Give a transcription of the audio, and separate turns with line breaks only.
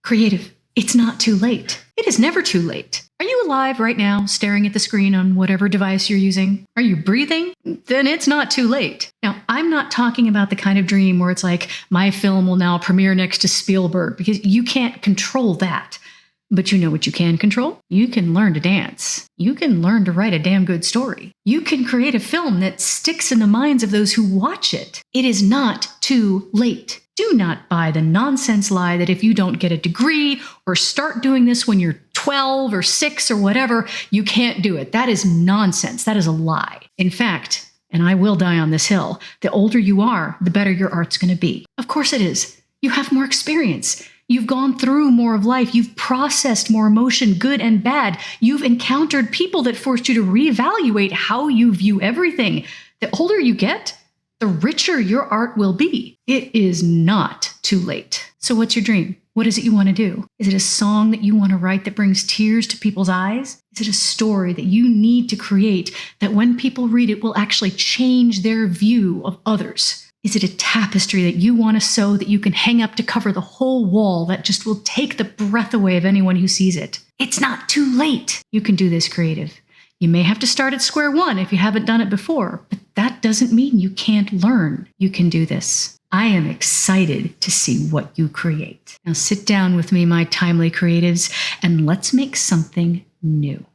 Creative, it's not too late. It is never too late. Are you alive right now, staring at the screen on whatever device you're using? Are you breathing? Then it's not too late. Now, I'm not talking about the kind of dream where it's like, my film will now premiere next to Spielberg, because you can't control that. But you know what you can control? You can learn to dance. You can learn to write a damn good story. You can create a film that sticks in the minds of those who watch it. It is not too late. Do not buy the nonsense lie that if you don't get a degree or start doing this when you're 12 or 6 or whatever, you can't do it. That is nonsense. That is a lie. In fact, and I will die on this hill, the older you are, the better your art's going to be. Of course it is. You have more experience. You've gone through more of life. You've processed more emotion, good and bad. You've encountered people that forced you to reevaluate how you view everything. The older you get, the richer your art will be. It is not too late. So what's your dream? What is it you want to do? Is it a song that you want to write that brings tears to people's eyes? Is it a story that you need to create that when people read it will actually change their view of others? Is it a tapestry that you want to sew that you can hang up to cover the whole wall that just will take the breath away of anyone who sees it? It's not too late. You can do this, creative. You may have to start at square one if you haven't done it before, but that doesn't mean you can't learn. You can do this. I am excited to see what you create. Now sit down with me, my timely creatives, and let's make something new.